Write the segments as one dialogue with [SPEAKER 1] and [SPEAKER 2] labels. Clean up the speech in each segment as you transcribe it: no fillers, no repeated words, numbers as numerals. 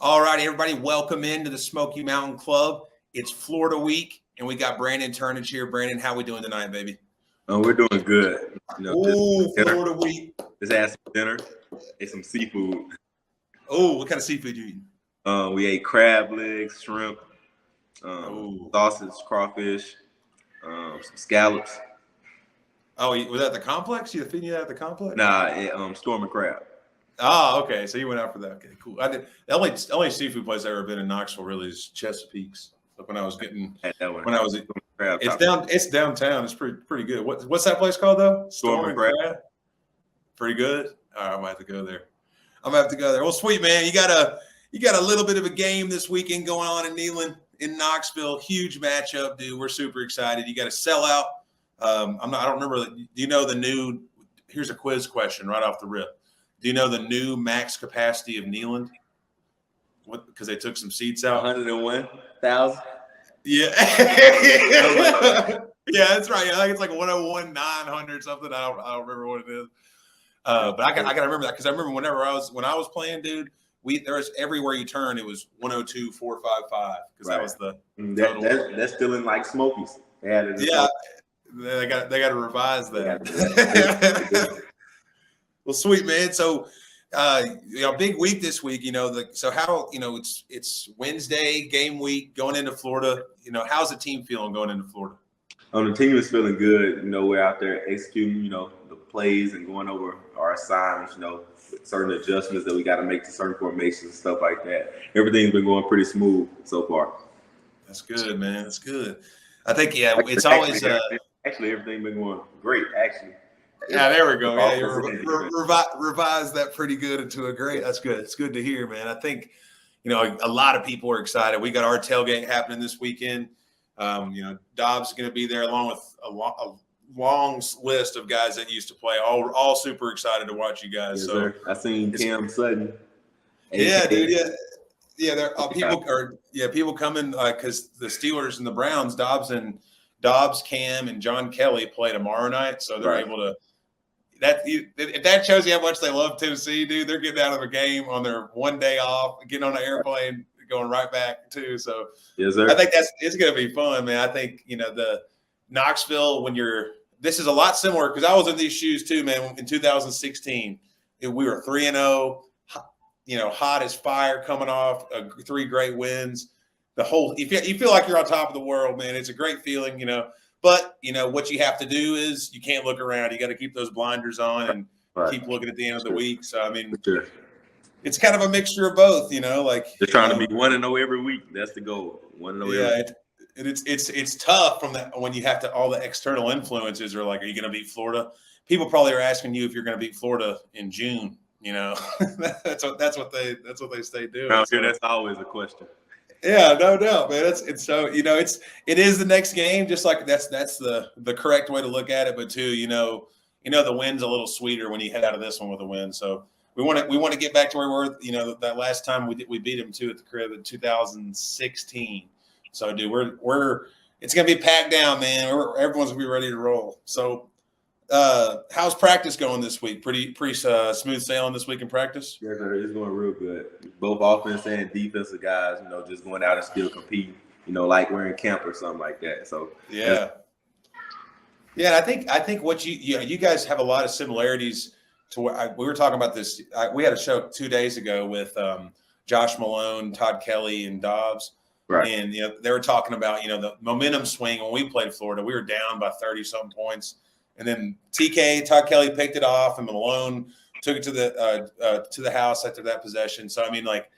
[SPEAKER 1] All righty, everybody, welcome into the Smoky Mountain Club. It's Florida week, and we got Brandon Turnage here. Brandon, how we doing tonight, baby?
[SPEAKER 2] We're doing good.
[SPEAKER 1] Florida week.
[SPEAKER 2] Just had some dinner, ate some seafood.
[SPEAKER 1] Oh, what kind of seafood you eating?
[SPEAKER 2] We ate crab legs, shrimp, sausage, crawfish, some scallops.
[SPEAKER 1] Oh, was that at the complex? You feeding you that at the complex?
[SPEAKER 2] Nah, Storm and Crab.
[SPEAKER 1] Oh, okay. So you went out for that. Okay, cool. The only seafood place I've ever been in Knoxville really is Chesapeake's. Like when I was it's downtown. It's pretty good. What's that place called though?
[SPEAKER 2] Storm and Crab.
[SPEAKER 1] Pretty good. All right, I might have to go there. Well, sweet man, you got a little bit of a game this weekend going on in Neyland in Knoxville. Huge matchup, dude. We're super excited. You got a sellout. I don't remember. Do you know the new? Here's a quiz question right off the rip. Do you know the new max capacity of Neyland? What? Because they took some seats out.
[SPEAKER 2] 101,000.
[SPEAKER 1] Yeah. Yeah, that's right. I think it's like 101,900 something. I don't remember what it is. But I gotta remember that because I remember when I was playing, dude. There was everywhere you turn, it was 102,455 because that was the total.
[SPEAKER 2] That's still in like Smokies. They
[SPEAKER 1] got to revise that. Well, sweet man. So, big week this week. It's Wednesday game week going into Florida. How's the team feeling going into Florida?
[SPEAKER 2] The team is feeling good. We're out there executing, the plays and going over our assignments, certain adjustments that we got to make to certain formations and stuff like that. Everything's been going pretty smooth so far.
[SPEAKER 1] That's good, man. That's good. I think, it's always
[SPEAKER 2] actually everything's been going great, actually.
[SPEAKER 1] Yeah, there we go. Yeah, you revised that pretty good into a great. That's good. It's good to hear, man. I think, a lot of people are excited. We got our tailgate happening this weekend. Dobbs is going to be there along with a long list of guys that used to play. All super excited to watch you guys.
[SPEAKER 2] Yes,
[SPEAKER 1] so
[SPEAKER 2] sir. I seen Cam Sutton.
[SPEAKER 1] Yeah, dude. Yeah. There people coming because the Steelers and the Browns, Dobbs, Cam, and John Kelly play tomorrow night, so they're able to. If that shows you how much they love Tennessee, dude, they're getting out of a game on their one day off, getting on an airplane, going right back too. So
[SPEAKER 2] yes, sir.
[SPEAKER 1] I think it's going to be fun, man. I think the Knoxville this is a lot similar because I was in these shoes too, man. In 2016, we were 3-0, hot as fire, coming off 3 great wins. You feel like you're on top of the world, man. It's a great feeling, But what you have to do is you can't look around. You got to keep those blinders on and keep looking at the end of the week. So I mean, it's kind of a mixture of both. Like
[SPEAKER 2] they're trying to be 1-0 every week. That's the goal. 1-0.
[SPEAKER 1] Yeah, it's tough from that when you have to. All the external influences are like, are you going to beat Florida? People probably are asking you if you're going to beat Florida in June. That's what they stay doing.
[SPEAKER 2] Around here, that's always a question.
[SPEAKER 1] Yeah, no doubt, man. It is the next game. Just like that's the correct way to look at it. But too, the win's a little sweeter when you head out of this one with a win. So we want to get back to where we were. That last time we beat them too at the crib in 2016. So, dude, it's gonna be packed down, man. Everyone's gonna be ready to roll. So, how's practice going this week? Pretty smooth sailing this week in practice.
[SPEAKER 2] Yeah, it's going real good. Both offense and defensive guys, just going out and still competing. Like we're in camp or something like that. So
[SPEAKER 1] yeah. I think what you guys have a lot of similarities to what we were talking about this. We had a show 2 days ago with Josh Malone, Todd Kelly, and Dobbs.
[SPEAKER 2] Right.
[SPEAKER 1] And they were talking about the momentum swing when we played Florida. We were down by 30-something points. And then Todd Kelly picked it off, and Malone took it to the house after that possession. So I mean, like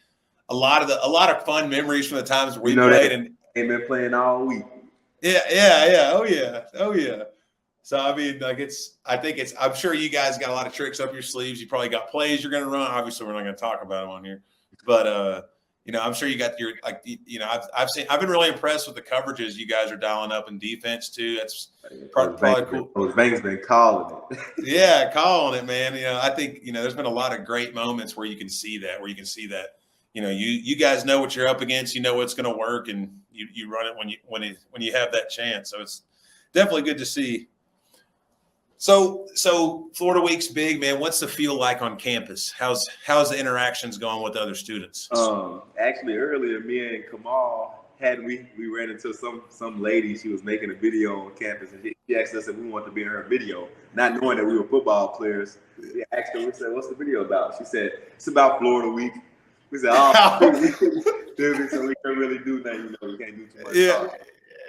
[SPEAKER 1] a lot of fun memories from the times we played. And
[SPEAKER 2] they've been playing all week.
[SPEAKER 1] Yeah. Oh yeah. So I mean, like I'm sure you guys got a lot of tricks up your sleeves. You probably got plays you're going to run. Obviously, we're not going to talk about them on here, but I'm sure you got your I've been really impressed with the coverages you guys are dialing up in defense too. That's probably cool.
[SPEAKER 2] Coach Banks been calling it.
[SPEAKER 1] Yeah, calling it, man. I think there's been a lot of great moments where you can see that. You guys know what you're up against. You know what's going to work, and you run it when you have that chance. So it's definitely good to see. So Florida Week's big, man. What's the feel like on campus? How's the interactions going with other students?
[SPEAKER 2] Actually, earlier, me and Kamal we ran into some lady. She was making a video on campus, and she asked us if we wanted to be in her video, not knowing that we were football players. We asked her, we said, "What's the video about?" She said, "It's about Florida Week." We said, "Oh, so we can't really do nothing. We can't do too much."
[SPEAKER 1] Yeah.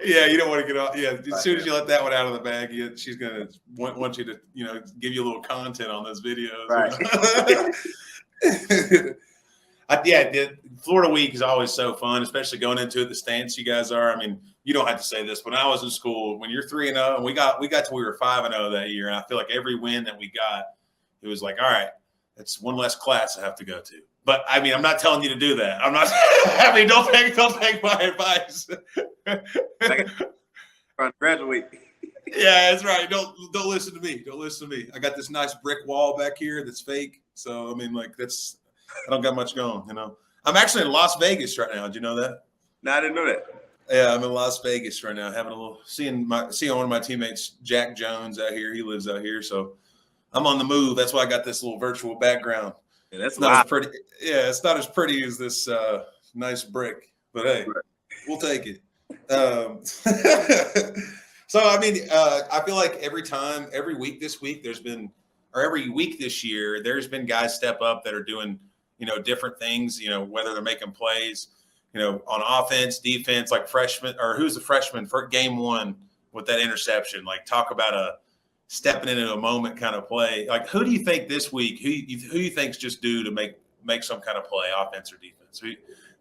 [SPEAKER 1] Yeah, you don't want to get off. Yeah, as soon as you let that one out of the bag, she's gonna want you to, give you a little content on those videos.
[SPEAKER 2] Right.
[SPEAKER 1] The Florida Week is always so fun, especially going into it. The stance you guys are. I mean, you don't have to say this. When I was in school, when you're 3-0, and we got till we were 5-0 that year, and I feel like every win that we got, it was like, all right, that's one less class I have to go to. But I mean, I'm not telling you to do that. I'm not. I mean, don't take my advice.
[SPEAKER 2] Trying to graduate.
[SPEAKER 1] Yeah, that's right. Don't listen to me. Don't listen to me. I got this nice brick wall back here that's fake. So I mean, like I don't got much going. I'm actually in Las Vegas right now. Did you know that?
[SPEAKER 2] No, I didn't know that.
[SPEAKER 1] Yeah, I'm in Las Vegas right now, having a little seeing one of my teammates, Jack Jones, out here. He lives out here, so I'm on the move. That's why I got this little virtual background.
[SPEAKER 2] Yeah, that's
[SPEAKER 1] not as pretty. Yeah, it's not as pretty as this nice brick, but hey, we'll take it. So I mean, I feel like every week this year, there's been guys step up that are doing, different things. Whether they're making plays, on offense, defense, like freshman, or who's the freshman for game one with that interception? Like, talk about stepping into a moment kind of play. Like, who do you think this week? Who you think's just due to make some kind of play, offense or defense?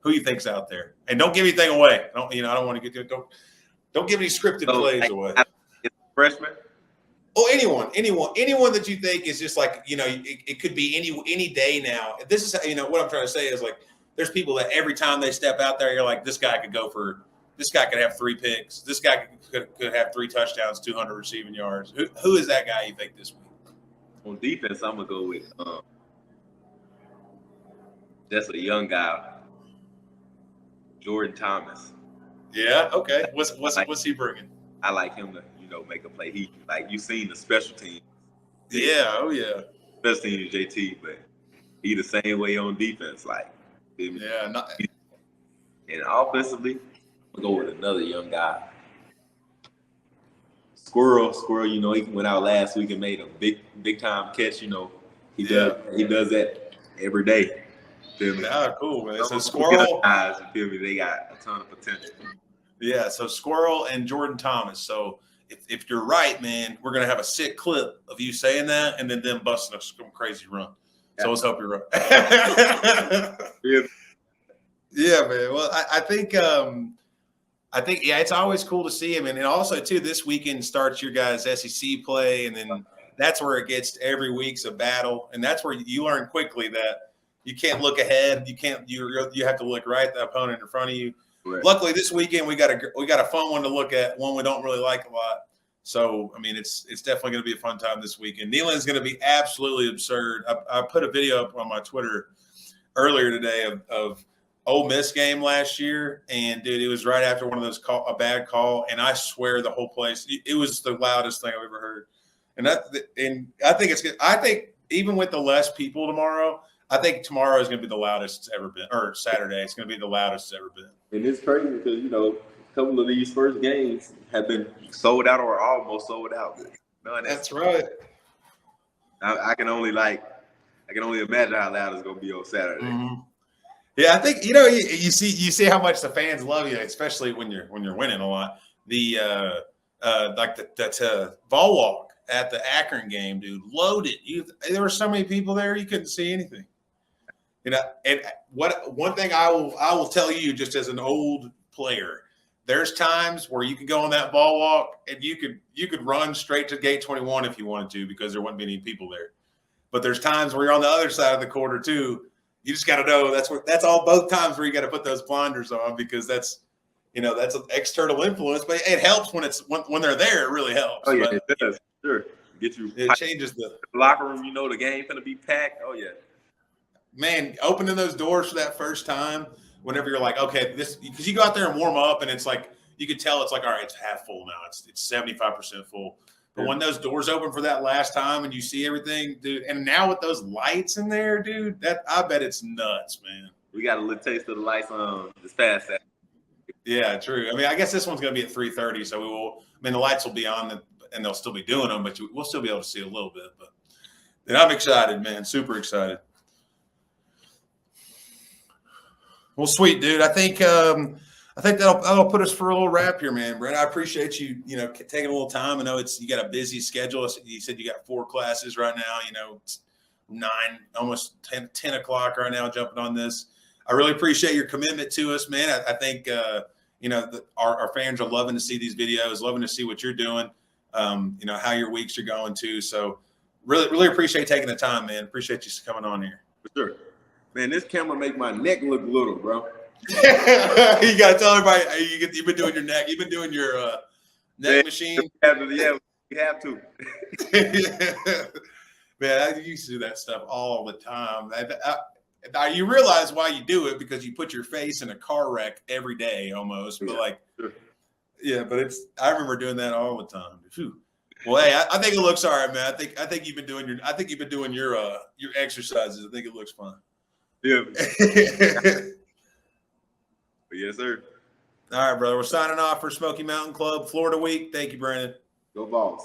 [SPEAKER 1] Who you think's out there? And don't give anything away. I don't want to get to don't give any scripted plays away.
[SPEAKER 2] Freshman.
[SPEAKER 1] Oh, anyone that you think is just like, it could be any day now. This is, what I'm trying to say is, like, there's people that every time they step out there, you're like, this guy could have 3 picks. This guy could have 3 touchdowns, 200 receiving yards. Who is that guy you think this week?
[SPEAKER 2] On defense, I'm gonna go with that's a young guy, Jordan Thomas.
[SPEAKER 1] Yeah. Okay. What's he bringing?
[SPEAKER 2] I like him to, make a play. He, like, you seen the special teams.
[SPEAKER 1] Yeah. Oh yeah.
[SPEAKER 2] Special teams, JT, but he the same way on defense. Like,
[SPEAKER 1] yeah.
[SPEAKER 2] And offensively, we'll go with another young guy. Squirrel, he went out last week and made a big time catch. He does that every day.
[SPEAKER 1] Yeah, cool, man. So Squirrel,
[SPEAKER 2] they got a ton of potential.
[SPEAKER 1] Yeah, so Squirrel and Jordan Thomas. So if you're right, man, we're gonna have a sick clip of you saying that and then them busting a crazy run. So let's hope you're right. Yeah, man. Well, I think it's always cool to see him, and also too, this weekend starts your guys' SEC play, and then that's where it gets every week's a battle, and that's where you learn quickly that you can't look ahead. You have to look right at the opponent in front of you. Right. Luckily, this weekend we got a fun one to look at, one we don't really like a lot. So, I mean, it's definitely going to be a fun time this weekend. Neyland's going to be absolutely absurd. I put a video up on my Twitter earlier today of Ole Miss game last year, and dude, it was right after one of those a bad call, and I swear the whole place, it was the loudest thing I've ever heard. And I think it's good. I think even with the less people tomorrow, I think tomorrow is going to be the loudest it's ever been, or Saturday, it's going to be the loudest it's ever been.
[SPEAKER 2] And it's crazy because, a couple of these first games have been sold out or almost sold out.
[SPEAKER 1] That's right.
[SPEAKER 2] I can only imagine how loud it's going to be on Saturday.
[SPEAKER 1] Mm-hmm. Yeah, I think you see how much the fans love you, especially when you're winning a lot. The that ball walk at the Akron game, dude, loaded. There were so many people there you couldn't see anything. And one thing I will tell you, just as an old player, there's times where you could go on that ball walk and you could run straight to gate 21 if you wanted to, because there wouldn't be any people there. But there's times where you're on the other side of the quarter too. You just got to know that's all both times where you got to put those blinders on, because that's an external influence, but it helps when they're there. It really helps.
[SPEAKER 2] Oh yeah, it does. Sure,
[SPEAKER 1] it changes the
[SPEAKER 2] locker room. The game gonna be packed. Oh yeah,
[SPEAKER 1] man, opening those doors for that first time. Whenever you're like, okay, because you go out there and warm up, and it's like you could tell it's like, all right, it's half full now. It's 75% full. But when those doors open for that last time and you see everything, dude, and now with those lights in there, dude, that I bet it's nuts, man.
[SPEAKER 2] We got a little taste of the lights on this past Saturday.
[SPEAKER 1] Yeah, true. I mean, I guess this one's going to be at 3:30, so we will. I mean, the lights will be on, and they'll still be doing them, but we'll still be able to see a little bit. But then I'm excited, man. Super excited. Well, sweet, dude. I think that'll put us for a little wrap here, man. Brent, I appreciate you, taking a little time. I know you got a busy schedule. You said you got 4 classes right now. It's 9, almost 10 o'clock right now. Jumping on this. I really appreciate your commitment to us, man. I think our fans are loving to see these videos, loving to see what you're doing. How your weeks are going too. So really, really appreciate taking the time, man. Appreciate you coming on here.
[SPEAKER 2] For sure. Man, this camera make my neck look little, bro.
[SPEAKER 1] You got to tell everybody you've been doing your neck. You've been doing your neck machine.
[SPEAKER 2] Yeah, we have to.
[SPEAKER 1] Man, I used to do that stuff all the time. You realize why you do it, because you put your face in a car wreck every day almost. But I remember doing that all the time. Whew. Well, hey, I think it looks all right, man. I think you've been doing your exercises. I think it looks fun.
[SPEAKER 2] Yeah. Yes, sir.
[SPEAKER 1] All right, brother. We're signing off for Smoky Mountain Club, Florida Week. Thank you, Brandon.
[SPEAKER 2] Go Vols.